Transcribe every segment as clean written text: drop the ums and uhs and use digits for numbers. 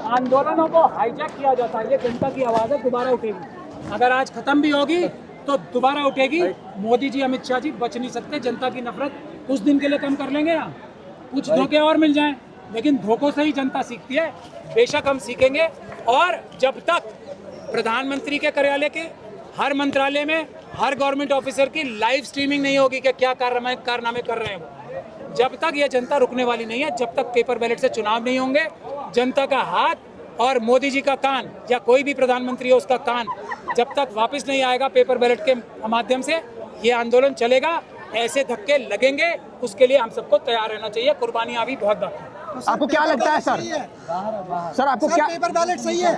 आंदोलनों को हाईजैक किया जाता है। ये जनता की आवाज़ है, दोबारा उठेगी। अगर आज खत्म भी होगी तो दोबारा उठेगी। मोदी जी, अमित शाह जी बच नहीं सकते। जनता की नफरत कुछ दिन के लिए कम कर लेंगे ना, कुछ धोखे और मिल जाएं, लेकिन धोखों से ही जनता सीखती है। बेशक हम सीखेंगे। और जब तक प्रधानमंत्री के कार्यालय के हर मंत्रालय में हर गवर्नमेंट ऑफिसर की लाइव स्ट्रीमिंग नहीं होगी कि क्या कारनामे कर रहे हैं वो, जब तक ये जनता रुकने वाली नहीं है। जब तक पेपर बैलेट से चुनाव नहीं होंगे, जनता का हाथ और मोदी जी का कान या कोई भी प्रधानमंत्री हो उसका कान जब तक वापस नहीं आएगा पेपर बैलेट के माध्यम से, ये आंदोलन चलेगा। ऐसे धक्के लगेंगे, उसके लिए हम सबको तैयार रहना चाहिए। कुर्बानियां अभी बहुत बाकी है। आपको क्या लगता है सर? सर आपको क्या पेपर बैलेट सही है?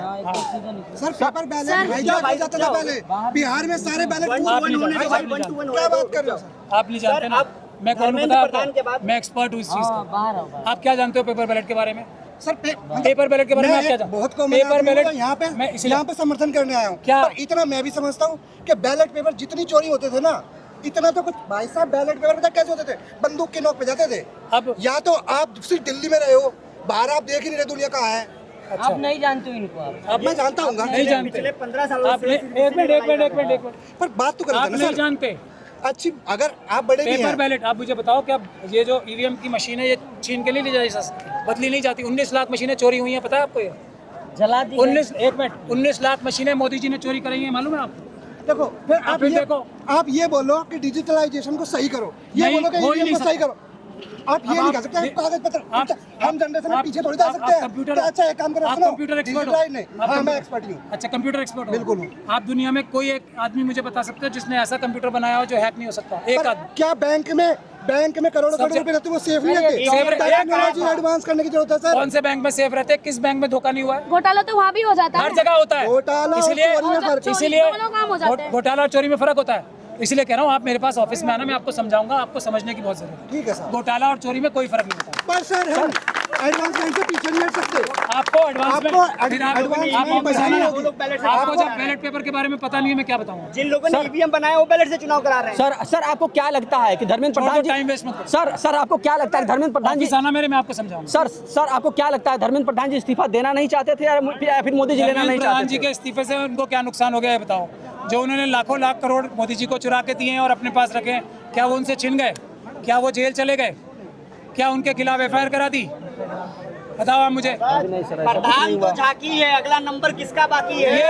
सर पेपर बैलेट हाईजैक हो जाता था पहले, बिहार में सारे बैलेट क्या बात कर रहे हो सर? आप नहीं जानते ना, मैं कौन बताया? मैं एक्सपर्ट हूँ इस चीज का। आप क्या जानते हो पेपर बैलेट के बारे में? सर पेपर बैलेट के बारे में आप क्या जानते हो? बहुत कॉमन पेपर बैलेट यहाँ पे मैं यहाँ पे समर्थन करने आया हूँ। क्या? पर इतना मैं भी समझता हूँ कि बैलेट पेपर जितनी चोरी होते थे ना, इतना तो कुछ भाई साहब बैलेट पेपर पता कैसे होते थे? बंदूक के नोक पे जाते थे। अब या तो आप सिर्फ दिल्ली में रहे हो, बाहर आप देख ही नहीं रहे दुनिया कहाँ है। अच्छा, आप नहीं जानते हो इनको। अब मैं जानता हूँ नहीं जानते। पिछले 15 सालों आप एक मिनट पर बात तो आप करें नहीं सर। जानते। अच्छी अगर आप बड़े भी पेपर हैं, बैलेट आप मुझे बताओ, क्या ये जो ईवीएम की मशीन है ये चीन के लिए ले जाई बदली नहीं जाती? 19 लाख मशीनें चोरी हुई हैं, पता है आपको? ये जला दी 19 लाख मशीनें मोदी जी ने चोरी कराई हैं, मालूम है आपको? देखो फिर आप ये बोलो कि डिजिटलाइजेशन को सही करो, ये नहीं, बोलो कि हो ही EVM नहीं को सही सकता। करो। आप ये नहीं कर सकते कागज पत्र। हम जनरेशन में पीछे थोड़ी जा सकते हैं। कंप्यूटर, अच्छा एक काम करो, आप सुनो, कंप्यूटर एक्सपर्ट डिजिटलाइज नहीं। हो? हाँ मैं एक्सपर्ट हूँ। अच्छा, कंप्यूटर एक्सपर्ट हो? बिल्कुल हूँ। आप दुनिया में कोई एक आदमी मुझे बता सकते हो जिसने ऐसा कंप्यूटर बनाया हो जो हैक नहीं हो सकता? एक पर आदमी। क्या बैंक में करोड़ों रुपए रहते हैं, वो सेफ नहीं रहते? टेक्नोलॉजी एडवांस करने की जरूरत है सर। कौन से बैंक में सेफ रहते हैं? किस बैंक में धोखा नहीं हुआ है? घोटाला तो वहाँ भी हो जाता है। हर जगह होता है। घोटाला और इसलिए चोरी में फर्क है। इसलिए दोनों काम हो जाते हैं। घोटाला और चोरी में फर्क होता है। इसलिए कह रहा हूँ, आप मेरे पास ऑफिस में आना, मैं आपको समझाऊंगा। आपको समझने की बहुत जरूरत है। ठीक है सर। घोटाला और चोरी में कोई फर्क नहीं होता। पर सर हम एडवांसमेंट से पीछे नहीं हट सकते। आपको एडवांसमेंट एडवांसमेंट आपको जब बैलेट पेपर के बारे में पता नहीं है, मैं क्या बताऊंगा? जिन लोगों ने ईवीएम बनाया वो बैलेट से चुनाव करा रहे हैं। सर आपको क्या लगता है कि धर्मेंद्र प्रधान जी, टाइम वेस्ट मत करो। सर आपको क्या लगता है कि धर्मेंद्र प्रधान जी, ऑफिस आना मेरे, मैं आपको समझाऊंगा। सर आपको क्या लगता है धर्मेंद्र प्रधान जी इस्तीफा देना नहीं चाहते थे या फिर मोदी जी लेना नहीं प्रधान चाहते जी थे? के इस्तीफे से उनको क्या नुकसान हो गया है बताओ? जो उन्होंने लाखों लाख करोड़ मोदी जी को चुरा के दिए हैं और अपने पास रखे हैं, क्या वो उनसे छिन गए? क्या वो जेल चले गए? क्या उनके खिलाफ FIR करा दी? बताओ आप मुझे। प्रधान तो झांकी है, अगला नंबर किसका बाकी है? ये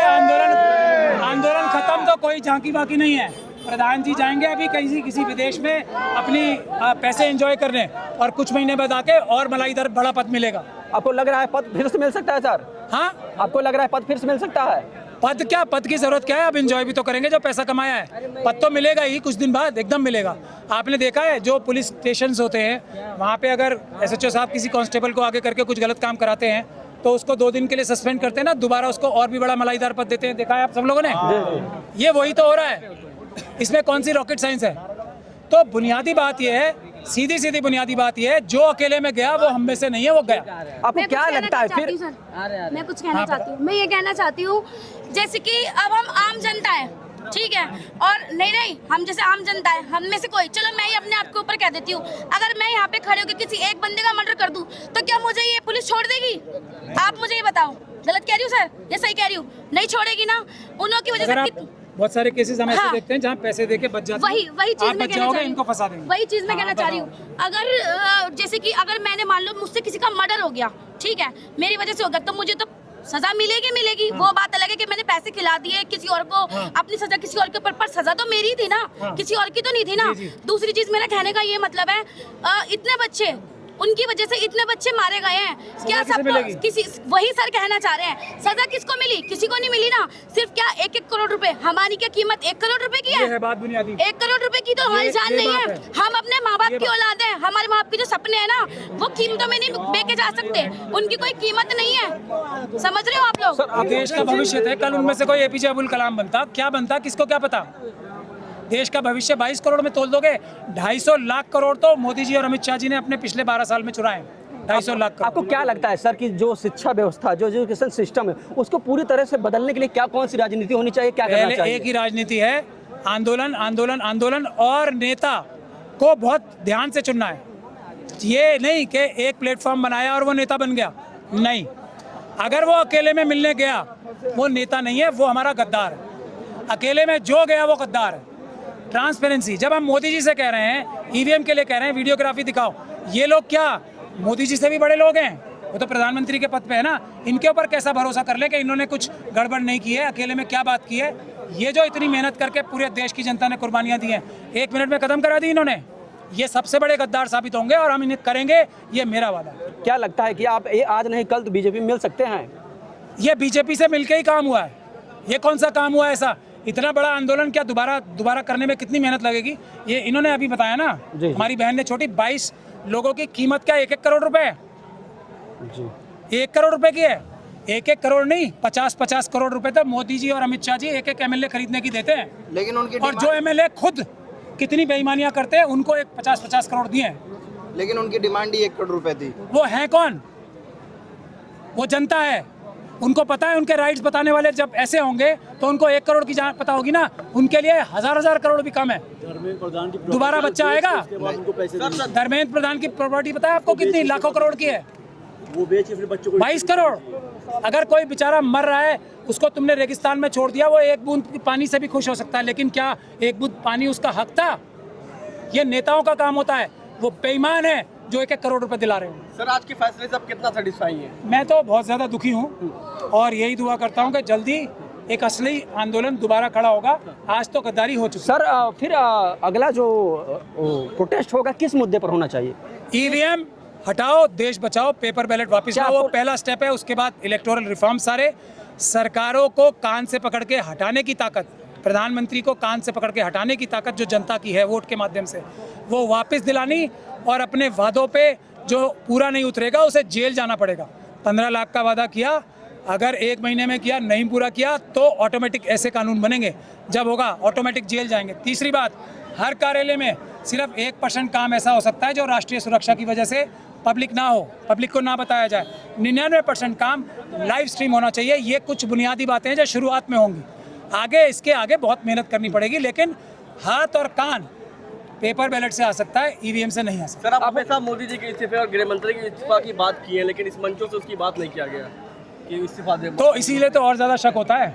आंदोलन खत्म तो कोई झांकी बाकी नहीं है। प्रधान जी जाएंगे अभी किसी विदेश में अपनी पैसे एंजॉय करने, और कुछ महीने बाद आके और मलाईदार बड़ा पद मिलेगा। आपको लग रहा है पद फिर से मिल सकता है सर? हाँ, आपको लग रहा है पद फिर से मिल सकता है? पद क्या, पद की जरूरत क्या है? अब एंजॉय भी तो करेंगे जो पैसा कमाया है। पद तो मिलेगा ही कुछ दिन बाद, एकदम मिलेगा। आपने देखा है जो पुलिस स्टेशन होते हैं वहाँ पे अगर SHO साहब किसी कांस्टेबल को आगे करके कुछ गलत काम कराते हैं तो उसको 2 दिन के लिए सस्पेंड करते हैं ना, दोबारा उसको और भी बड़ा मलाईदार पद देते हैं। देखा है आप सब लोगों ने? ये वही तो हो रहा है। इसमें कौन सी रॉकेट साइंस है? तो बुनियादी बात यह है, सीधी बुनियादी बात यह है, जो अकेले में गया वो हम में से नहीं है, वो गया। आपको क्या लगता है फिर? मैं कुछ कहना चाहती हूँ। मैं ये कहना चाहती हूँ, जैसे कि अब हम आम जनता है, ठीक है, और नहीं हम जैसे आम जनता है, हम में से कोई, चलो मैं ही अपने आप के ऊपर कह देती हूँ, अगर मैं यहाँ पे खड़े होकर किसी एक बंदे का मर्डर कर दूँ तो क्या मुझे ये पुलिस छोड़ देगी? आप मुझे ये बताओ, गलत कह रही हूँ सर या सही कह रही हूँ? नहीं छोड़ेगी ना। उन्हों की वजह से बहुत सारे केसेस हम ऐसे देखते हैं जहाँ पैसे देके बच जाते हैं। वही चीज मैं कहना चाह रही हूँ। इनको फंसा देंगे। वही चीज मैं कहना चाह रही हूँ। अगर जैसे कि अगर मैंने मान लो मुझसे किसी का मर्डर हो गया, ठीक है, मेरी वजह से हो गया, तो मुझे तो सजा मिलेगी। वो बात अलग है कि मैंने पैसे खिला दिए किसी और को, अपनी सजा किसी और के ऊपर, पर सजा तो मेरी थी ना, किसी और की तो नहीं थी ना। दूसरी चीज मेरा कहने का ये मतलब है, इतने बच्चे, उनकी वजह से इतने बच्चे मारे गए हैं, क्या सबको किसी, वही सर कहना चाह रहे हैं, सजा किसको मिली? किसी को नहीं मिली ना। सिर्फ क्या 1-1 करोड़ रुपए, हमारी क्या कीमत 1 करोड़ रुपए की है? 1 करोड़ रुपए की तो हमारी जान नहीं है। हम अपने माँ बाप की औलाद है, हमारे माँ बाप के जो सपने हैं ना, वो कीमतों में नहीं बेचे जा सकते, उनकी कोई कीमत नहीं है। समझ रहे हो आप लोग? देश का भविष्य है, कल उनमें से कोई APJ अब्दुल कलाम बनता, क्या बनता, किसको क्या पता? देश का भविष्य 22 करोड़ में तोल दोगे? 250 लाख करोड़ तो मोदी जी और अमित शाह जी ने अपने पिछले 12 साल में चुराए। 250 लाख करोड़। आपको क्या लगता है सर कि जो शिक्षा व्यवस्था, जो एजुकेशन सिस्टम है, उसको पूरी तरह से बदलने के लिए क्या, कौन सी राजनीति होनी चाहिए, क्या करना चाहिए? एक ही राजनीति है, आंदोलन और नेता को बहुत ध्यान से चुनना है। ये नहीं कि एक प्लेटफॉर्म बनाया और वो नेता बन गया, नहीं। अगर वो अकेले में मिलने गया, वो नेता नहीं है, वो हमारा गद्दार है। अकेले में जो गया वो गद्दार है। ट्रांसपेरेंसी, जब हम मोदी जी से कह रहे हैं, ईवीएम के लिए कह रहे हैं वीडियोग्राफी दिखाओ, ये लोग क्या मोदी जी से भी बड़े लोग हैं? वो तो प्रधानमंत्री के पद पे है ना। इनके ऊपर कैसा भरोसा कर ले कि इन्होंने कुछ गड़बड़ नहीं की है, अकेले में क्या बात की है? ये जो इतनी मेहनत करके पूरे देश की जनता ने कुर्बानियां दी हैं, 1 मिनट में खत्म करा दी इन्होंने। ये सबसे बड़े गद्दार साबित होंगे और हम इन्हें करेंगे, ये मेरा वादा है। क्या लगता है कि आप ये आज नहीं कल तो बीजेपी में मिल सकते हैं? ये बीजेपी से मिलके ही काम हुआ है। ये कौन सा काम हुआ है ऐसा? इतना बड़ा आंदोलन क्या दोबारा करने में कितनी मेहनत लगेगी? ये इन्होंने अभी बताया ना, हमारी बहन ने छोटी 22 लोगों की कीमत क्या 1-1 करोड़ रुपए है जी। 1 करोड़ रुपए की है। 1-1 करोड़ नहीं, 50-50 करोड़ रुपए तो मोदी जी और अमित शाह जी 1-1 एमएलए खरीदने की देते हैं। लेकिन उनकी और जो एमएलए खुद कितनी बेईमानियां करते हैं, उनको 50-50 करोड़ दिए हैं। लेकिन उनकी डिमांड ही 1 करोड़ रुपए थी। वो है कौन? वो जनता है। उनको पता है उनके राइट्स बताने वाले जब ऐसे होंगे तो उनको 1 करोड़ की जान पता होगी ना। उनके लिए हजार करोड़ भी कम है। दोबारा बच्चा आएगा। धर्मेंद्र प्रधान की प्रॉपर्टी पता है आपको कितनी? लाखों करोड़ की है। वो बेचे फिर बच्चों को 22 करोड़। अगर कोई बेचारा मर रहा है, उसको तुमने रेगिस्तान में छोड़ दिया, वो 1 बूंद पानी से भी खुश हो सकता है, लेकिन क्या 1 बूंद पानी उसका हक था? ये नेताओं का काम होता है। वो बेईमान है जो 1-1 करोड़ रुपए दिला रहे हैं। सर आज के फैसले से आप कितना सेटिस्फाई हैं? मैं तो बहुत ज़्यादा दुखी हूँ और यही दुआ करता हूँ कि जल्दी एक असली आंदोलन दोबारा खड़ा होगा। आज तो गद्दारी हो चुकी। सर फिर अगला जो प्रोटेस्ट होगा किस मुद्दे पर होना चाहिए? ईवीएम हटाओ, देश बचाओ, पेपर बैलेट वापस लाओ, वो पहला स्टेप है। उसके बाद इलेक्टोरल रिफॉर्म सारे। सरकारों को कान से पकड़ के हटाने की ताकत, प्रधानमंत्री को कान से पकड़ के हटाने की ताकत जो जनता की है वोट के माध्यम से, वो वापस दिलानी। और अपने वादों पे जो पूरा नहीं उतरेगा उसे जेल जाना पड़ेगा। 15 लाख का वादा किया, अगर 1 महीने में किया, नहीं पूरा किया तो ऑटोमेटिक ऐसे कानून बनेंगे। जब होगा ऑटोमेटिक जेल जाएंगे। तीसरी बात, हर कार्यालय में सिर्फ 1% काम ऐसा हो सकता है जो राष्ट्रीय सुरक्षा की वजह से पब्लिक ना हो, पब्लिक को ना बताया जाए। 99% काम लाइव स्ट्रीम होना चाहिए। ये कुछ बुनियादी बातें हैं जो शुरुआत में होंगी। आगे इसके आगे बहुत मेहनत करनी पड़ेगी, लेकिन हाथ और कान पेपर बैलेट से आ सकता है, ईवीएम से नहीं आ सकता। सर आप हमेशा मोदी जी के इस्तीफे और गृह मंत्री के इस्तीफा की बात की है, लेकिन इस मंचों से उसकी बात नहीं किया गया कि इस्तीफा दे। तो इसीलिए तो और ज़्यादा शक होता है।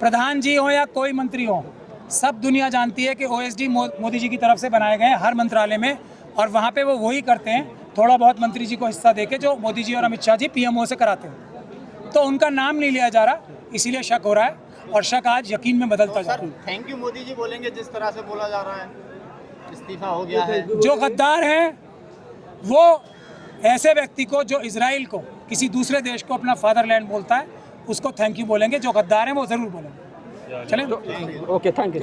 प्रधान जी हो या कोई मंत्री हो, सब दुनिया जानती है कि ओएसडी मोदी जी की तरफ से बनाए गए हैं हर मंत्रालय में, और वहाँ पे वो वही करते हैं, थोड़ा बहुत मंत्री जी को हिस्सा देके जो मोदी जी और अमित शाह जी पीएमओ से कराते हैं। तो उनका नाम नहीं लिया जा रहा, इसीलिए शक हो रहा है, और शक आज यकीन में बदलता जा रहा है। थैंक यू मोदी जी बोलेंगे जिस तरह से बोला जा रहा है, इस्तीफा हो गया है। जो गद्दार हैं वो ऐसे व्यक्ति को जो इजराइल को, किसी दूसरे देश को अपना फादरलैंड बोलता है, उसको थैंक यू बोलेंगे। जो गद्दार हैं वो ज़रूर बोलेंगे। चलें। Okay, thank you.